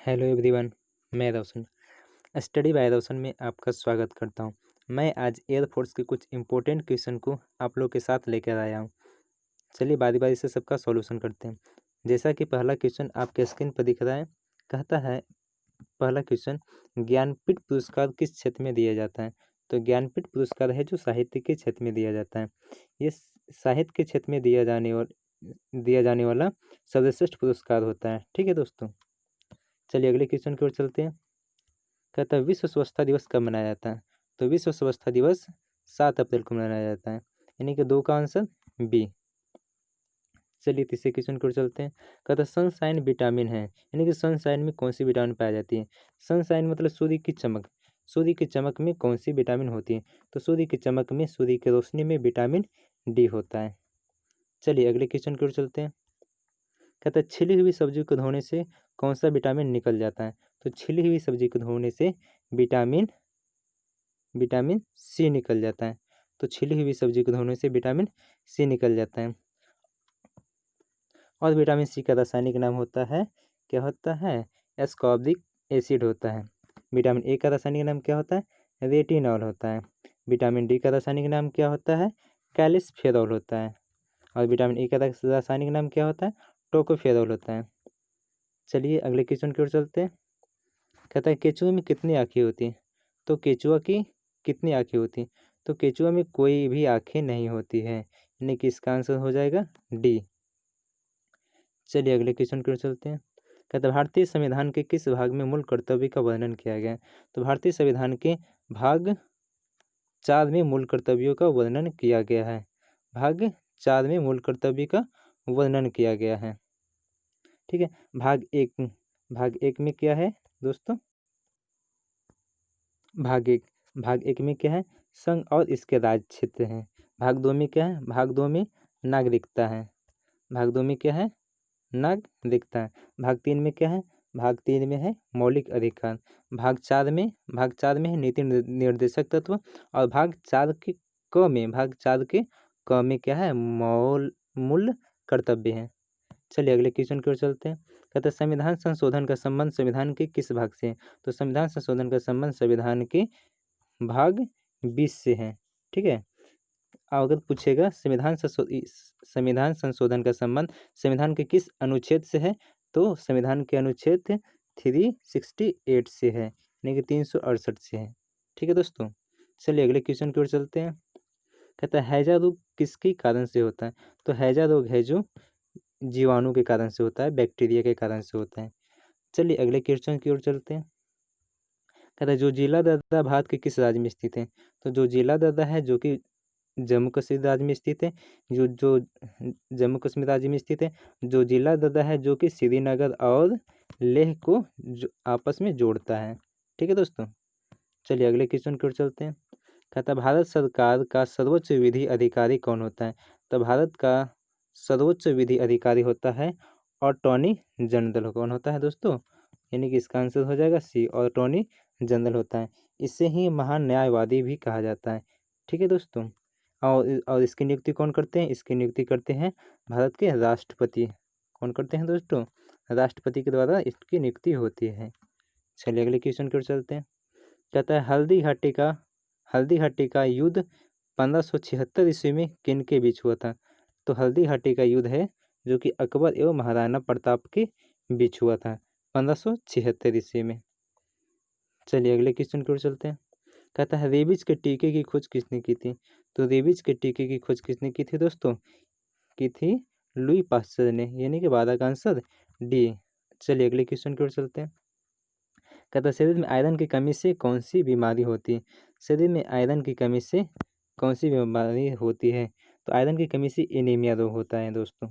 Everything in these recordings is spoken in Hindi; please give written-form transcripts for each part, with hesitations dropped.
Hello everyone. मैं रोशन स्टडी बाय रोशन में आपका स्वागत करता हूं। मैं आज एयरफोर्स के कुछ इंपॉर्टेंट क्वेश्चन को आप लोग के साथ लेकर आया हूं। चलिए बारी बारी से सबका सॉल्यूशन करते हैं। जैसा कि पहला क्वेश्चन आपके स्क्रीन पर दिख रहा है, कहता है पहला क्वेश्चन, ज्ञानपीठ पुरस्कार किस क्षेत्र में दिया जाता है। तो ज्ञानपीठ पुरस्कार है जो साहित्य के क्षेत्र में दिया जाता है। ये साहित्य के क्षेत्र में दिया जाने वाला सर्वश्रेष्ठ पुरस्कार होता है। ठीक है दोस्तों, चलिए अगले क्वेश्चन की ओर चलते हैं। कहता है विश्व स्वच्छता दिवस कब मनाया जाता है। तो विश्व स्वच्छता दिवस 7 अप्रैल को मनाया जाता है, यानी कि 2 का आंसर बी। चलिए तीसरे क्वेश्चन की ओर चलते हैं। कहता है सनशाइन विटामिन है, यानी कि सनशाइन में कौन सी विटामिन पाई जाती है। सनशाइन मतलब सूर्य की चमक। सूर्य की चमक में कौन सी विटामिन होती है। तो सूर्य की चमक में, सूर्य की रोशनी में विटामिन डी होता है। चलिए अगले क्वेश्चन की ओर चलते हैं। कहता है छिली हुई सब्जी को धोने से कौन सा विटामिन निकल जाता है। तो छिली हुई सब्जी को धोने से विटामिन सी निकल जाता है। तो छिली हुई सब्जी को धोने से विटामिन सी निकल जाता है। और विटामिन सी का रासायनिक नाम होता है, क्या होता है, एस्कॉर्बिक एसिड होता है। विटामिन ए का रासायनिक नाम क्या होता है, रेटिनॉल होता है। विटामिन डी का रासायनिक नाम क्या होता है, कैल्सिफेरॉल होता है। और विटामिन ए का रासायनिक नाम क्या होता है, टोकोफेरॉल होता है। चलिए अगले क्वेश्चन की ओर चलते हैं। कहता है केचुए में कितनी आँखें होती हैं। तो केचुआ की कितनी आँखें होती हैं। तो केचुआ में कोई भी आँखें नहीं होती है, यानी कि इसका आंसर हो जाएगा डी। चलिए अगले क्वेश्चन की ओर चलते हैं। कहता है भारतीय संविधान के किस भाग में मूल कर्तव्य का वर्णन किया गया है। तो भारतीय संविधान के भाग 4 में मूल कर्तव्यों का वर्णन किया गया है। भाग 4 में मूल कर्तव्य का वर्णन किया गया है। ठीक है, भाग एक में क्या है दोस्तों, भाग एक में क्या है, संघ और इसके राज्य क्षेत्र हैं। भाग 2 में क्या है, भाग 2 में नागरिकता है। भाग 2 में क्या है, नागरिकता है। भाग 3 में क्या है, भाग 3 में है मौलिक अधिकार। भाग 4 में है नीति निर्देशक तत्व। और भाग 4 के क में क्या है, मूल कर्तव्य है। चलिए अगले क्वेश्चन की ओर चलते हैं। कहते हैं संविधान संशोधन का संबंध संविधान के किस भाग से है। तो संविधान संशोधन का संबंध संविधान के भाग 20 से है। ठीक है, अगर पूछेगा संविधान संशोधन का संबंध संविधान के किस अनुच्छेद से है, तो संविधान के अनुच्छेद 368 से है, यानी कि 368 से है। ठीक है दोस्तों, चलिए अगले क्वेश्चन की ओर चलते हैं। कहता है हैजा रोग किसके कारण से होता है। तो हैजा रोग है जो जीवाणु के कारण से होता है, बैक्टीरिया के कारण से होता है। चलिए अगले क्वेश्चन की ओर चलते हैं। कहता है जो जिला दर्रा भारत के किस राज्य में स्थित है। तो जो जिला दर्रा है जो कि जम्मू कश्मीर राज्य में स्थित है, जो जो जम्मू कश्मीर राज्य में स्थित है। जो जिला दर्रा है जो कि श्रीनगर और लेह को आपस में जोड़ता है। ठीक है दोस्तों, चलिए अगले क्वेश्चन की ओर चलते हैं। कहता है भारत सरकार का सर्वोच्च विधि अधिकारी कौन होता है। तो भारत का सर्वोच्च विधि अधिकारी होता है अटॉर्नी जनरल। कौन होता है दोस्तों, यानी कि इसका आंसर हो जाएगा सी, अटॉर्नी जनरल होता है। इसे ही महान न्यायवादी भी कहा जाता है। ठीक है दोस्तों, और इसकी नियुक्ति कौन करते हैं, इसकी नियुक्ति करते हैं भारत के राष्ट्रपति। कौन करते हैं दोस्तों, राष्ट्रपति के द्वारा इसकी नियुक्ति होती है। चलिए अगले क्वेश्चन की ओर चलते हैं। कहता है हल्दी घाटी का युद्ध 1576 ईस्वी में किन के बीच हुआ था। तो हल्दी घाटी का युद्ध है जो कि अकबर एवं महाराणा प्रताप के बीच हुआ था 1576 ईस्वी में। चलिए अगले क्वेश्चन की ओर चलते हैं। कहता है रेबीज के टीके की खोज किसने की थी। तो रेबीज के टीके की खोज किसने की थी दोस्तों, की थी लुई पास्चर ने, यानी कि 12 का आंसर डी। चलिए अगले क्वेश्चन की ओर चलते हैं। कहता है शरीर में आयरन की कमी से कौन सी बीमारी होती है। शरीर में आयरन की कमी से कौन सी बीमारी होती है। तो आयरन की कमी से एनीमिया रोग होता है दोस्तों।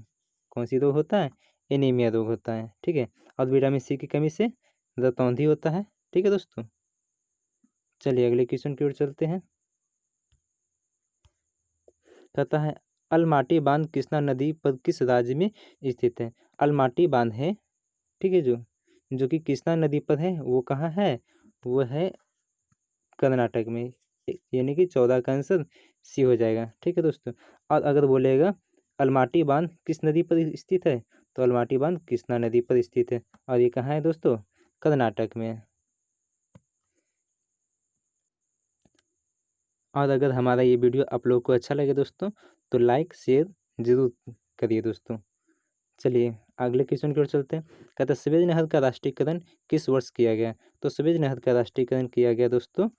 कौन सी रोग होता है, एनीमिया रोग होता है। ठीक है, और विटामिन सी की कमी से रतौंधी होता है। ठीक है दोस्तों, चलिए अगले क्वेश्चन की ओर चलते हैं। कहता है अलमाटी बांध कृष्णा नदी पर किस राज्य में स्थित है। अलमाटी बांध है, ठीक है, जो कि कृष्णा नदी पर है, वो कहाँ है, वो है कर्नाटक में, यानी कि 14 का आंसर सी हो जाएगा। ठीक है दोस्तों, और अगर बोलेगा अलमाटी बांध किस नदी पर स्थित है, तो अलमाटी बांध कृष्णा नदी पर स्थित है। और ये कहाँ है दोस्तों, कर्नाटक में। और अगर हमारा ये वीडियो आप लोगों को अच्छा लगे दोस्तों तो लाइक शेयर जरूर करिए दोस्तों। चलिए अगले क्वेश्चन की ओर चलते हैं। कहता है स्वेज नहर का राष्ट्रीयकरण किस वर्ष किया गया? तो स्वेज नहर का राष्ट्रीयकरण किया गया दोस्तों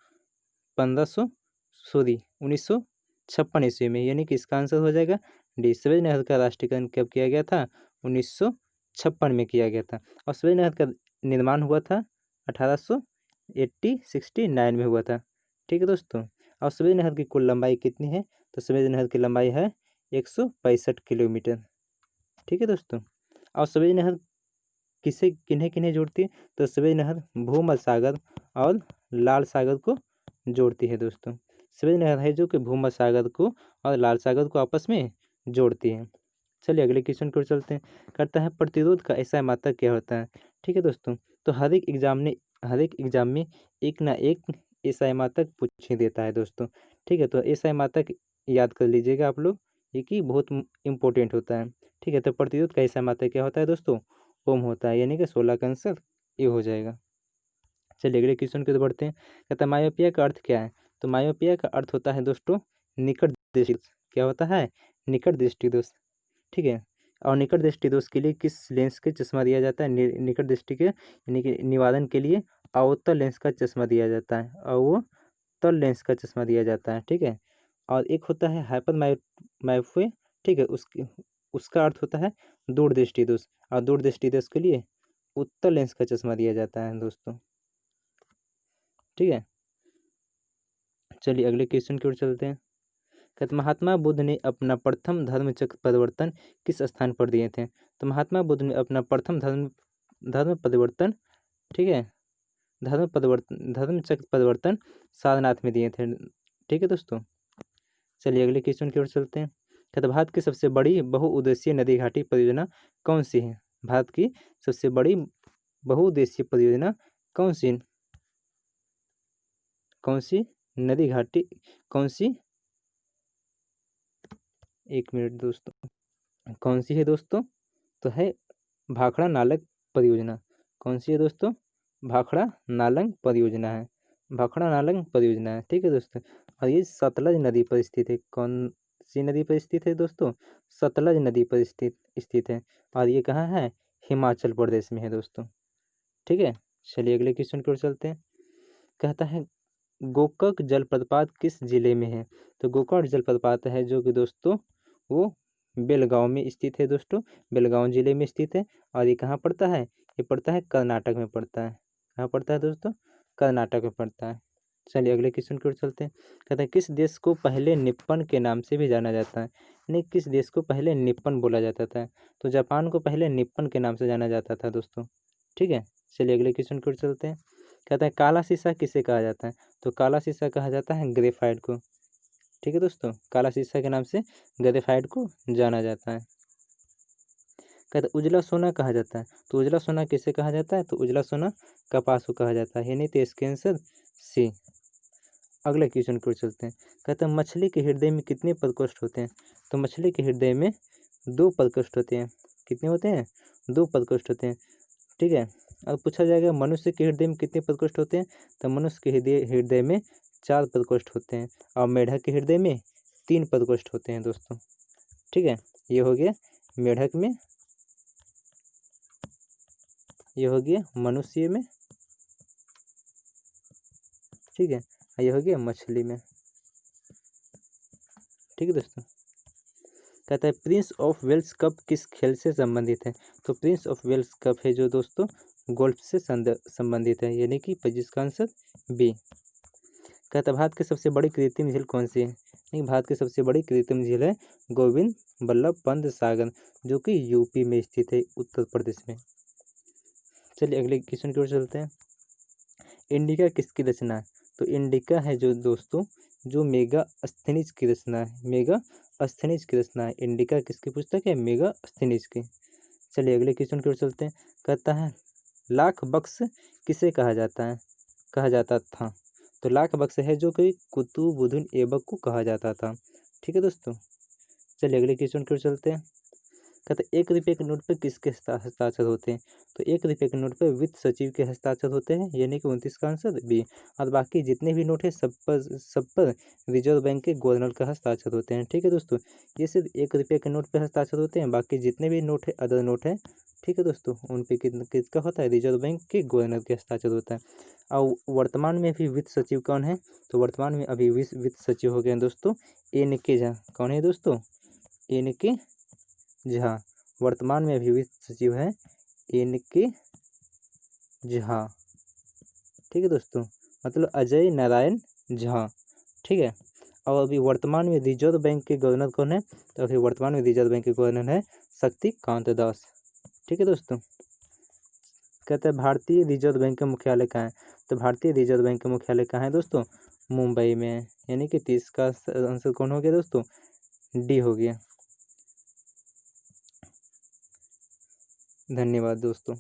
1956 ईस्वी में, यानी कि इसका आंसर हो जाएगा डी। स्वेज नहर का राष्ट्रीयकरण कब किया गया था? 1956 में किया गया था। और स्वेज नहर का निर्माण हुआ था 1869 में हुआ था। ठीक है दोस्तों। और स्वेज नहर की कुल लंबाई कितनी है? तो स्वेज नहर की लंबाई है 165 किलोमीटर। ठीक है दोस्तों। और स्वेज नहर किसे किन्हें किन्हें जोड़ती है? तो स्वेज नहर भूमध्य सागर और लाल सागर को जोड़ती है दोस्तों। स्वेज नहर है जो कि भूमध्य सागर को और लाल सागर को आपस में जोड़ती है। चलिए अगले क्वेश्चन की ओर चलते हैं। करता है प्रतिरोध का ऐसा मात्रक क्या होता है? ठीक है दोस्तों। तो हर एक एग्जाम में एक ना एक एसआई मात्रक पूछ ही देता है दोस्तों। ठीक है, तो एसआई मात्रक याद कर लीजिएगा आप लोग, ये कि बहुत इंपॉर्टेंट होता है। ठीक है, तो प्रतिरोध का एसआई मात्रक क्या होता है दोस्तों? ओम होता है, यानी कि 16 का आंसर ये हो जाएगा। चलिए अगले क्वेश्चन की ओर बढ़ते हैं। कहता है मायोपिया का अर्थ क्या है? तो मायोपिया का अर्थ होता है दोस्तों निकट दृष्टि। क्या होता है? निकट दृष्टि दोष। ठीक है। और निकट दृष्टि दोष के लिए किस लेंस के चश्मा दिया जाता है? निकट दृष्टि के यानी कि निवारण के लिए अवतल लेंस का चश्मा दिया जाता है, और वो तल लेंस का चश्मा दिया जाता है। ठीक है। और एक होता है हाइपर मायोपिया। ठीक है, उसका अर्थ होता है दूरदृष्टि दोष, और दूरदृष्टि दोष के लिए उत्तल लेंस का चश्मा दिया जाता है दोस्तों। ठीक है। चलिए अगले क्वेश्चन की ओर चलते हैं। कहते महात्मा बुद्ध ने अपना प्रथम धर्म चक्र परिवर्तन किस स्थान पर दिए थे? तो महात्मा बुद्ध ने अपना प्रथम धर्म परिवर्तन, ठीक है, धर्म चक्र परिवर्तन सारनाथ में दिए थे। ठीक है दोस्तों। चलिए अगले क्वेश्चन की ओर चलते हैं। कहते भारत की सबसे बड़ी बहुउद्देशीय नदी घाटी परियोजना कौन सी है? भारत की सबसे बड़ी बहुउद्देशीय परियोजना कौन सी नदी घाटी कौन सी? एक मिनट दोस्तों, कौन सी है दोस्तों? तो है भाखड़ा नालक परियोजना। कौन सी है दोस्तों? भाखड़ा नालंग परियोजना है। भाखड़ा नालंग परियोजना है। ठीक है दोस्तों। और ये सतलज नदी पर स्थित है। कौन सी नदी पर स्थित है दोस्तों? सतलज नदी पर स्थित है। और ये कहाँ है? हिमाचल प्रदेश में है दोस्तों। ठीक है। चलिए अगले क्वेश्चन की ओर चलते हैं। कहता है गोकक जलप्रपात किस जिले में है? तो गोकक जलप्रपात है जो कि दोस्तों वो बेलगांव में स्थित है दोस्तों। बेलगांव जिले में स्थित है। और ये कहाँ पड़ता है? ये पड़ता है कर्नाटक में पड़ता है। कहाँ पड़ता है दोस्तों? कर्नाटक में पड़ता है। चलिए अगले क्वेश्चन की ओर चलते हैं। कहते हैं किस देश को पहले निप्पन के नाम से भी जाना जाता है? यानी किस देश को पहले निप्पन बोला जाता था? तो जापान को पहले निप्पन के नाम से जाना जाता था दोस्तों। ठीक है। चलिए अगले क्वेश्चन की ओर चलते हैं। कहता है काला शीशा किसे कहा जाता है? तो काला शीशा कहा जाता है ग्रेफाइट को। ठीक है दोस्तों, काला शीशा के नाम से ग्रेफाइट को जाना जाता है। कहता है उजला सोना कहा जाता है। तो उजला सोना किसे कहा जाता है? तो उजला सोना कपास को कहा जाता है, यानी तो इसके आंसर सी। अगले क्वेश्चन की ओर चलते हैं। कहता है मछली के हृदय में कितने प्रकोष्ठ होते हैं? तो मछली के हृदय में 2 प्रकोष्ठ होते हैं। कितने होते हैं? 2 प्रकोष्ठ होते हैं। ठीक है। अब पूछा जाएगा मनुष्य के हृदय में कितने प्रकोष्ठ होते हैं? तो मनुष्य के हृदय में 4 प्रकोष्ठ होते हैं। और मेढक के हृदय में 3 प्रकोष्ठ होते हैं दोस्तों। ठीक है। ये हो गया मेढक में, ये हो गया मनुष्य में, ठीक है, ये हो गया मछली में। ठीक है दोस्तों। कहता है प्रिंस ऑफ वेल्स कप किस खेल से संबंधित है? तो प्रिंस ऑफ वेल्स कप है जो दोस्तों गोल्फ से संबंधित है, यानी कि जिसका आंसर बी। कहता है भारत की सबसे बड़ी कृत्रिम झील कौन सी है? नहीं, भारत की सबसे बड़ी कृत्रिम झील है गोविंद बल्लभ पंत सागर, जो कि यूपी में स्थित है, उत्तर प्रदेश में। चलिए अगले क्वेश्चन की ओर चलते हैं। इंडिका किसकी रचना है? तो इंडिका है जो दोस्तों जो मेगास्थनीज की रचना है। मेगास्थनीज की रचना है। इंडिका किसकी पुस्तक है? मेगास्थनीज की। चलिए अगले क्वेश्चन की ओर चलते हैं। कहता है लाख बक्स किसे कहा जाता है, कहा जाता था? तो लाख बक्स है जो कि कुतुबुद्दीन ऐबक को कहा जाता था। ठीक है दोस्तों। चलिए अगले क्वेश्चन की ओर चलते हैं। कहते 1 रुपये के नोट पर किसके हस्ताक्षर होते हैं? तो 1 रुपये के नोट पर वित्त सचिव के हस्ताक्षर होते हैं, यानी कि 29 का आंसर बी। और बाकी जितने भी नोट है सब पर रिजर्व बैंक के गवर्नर का हस्ताक्षर होते हैं। ठीक है दोस्तों, ये सिर्फ 1 रुपये के नोट पर हस्ताक्षर होते हैं, बाकी जितने भी नोट है अदर नोट है, ठीक है दोस्तों, उन पे किसका होता है? रिजर्व बैंक के गवर्नर के हस्ताक्षर होता है। और वर्तमान में भी वित्त सचिव कौन है? तो वर्तमान में अभी वित्त सचिव हो गए हैं दोस्तों एन.के. झा। कौन है दोस्तों? एन.के. झा। वर्तमान में अभी वित्त सचिव है एन.के. झा। ठीक है दोस्तों, मतलब अजय नारायण झा। ठीक है, और अभी वर्तमान में रिजर्व बैंक के गवर्नर कौन है? तो अभी वर्तमान में रिजर्व बैंक के गवर्नर है शक्तिकांत दास। ठीक है दोस्तों, कहते हैं भारतीय रिजर्व बैंक का मुख्यालय कहाँ है? तो भारतीय रिजर्व बैंक का मुख्यालय कहाँ है दोस्तों? मुंबई में है, यानी कि 30 का आंसर कौन हो गया दोस्तों? डी हो गया। धन्यवाद दोस्तों।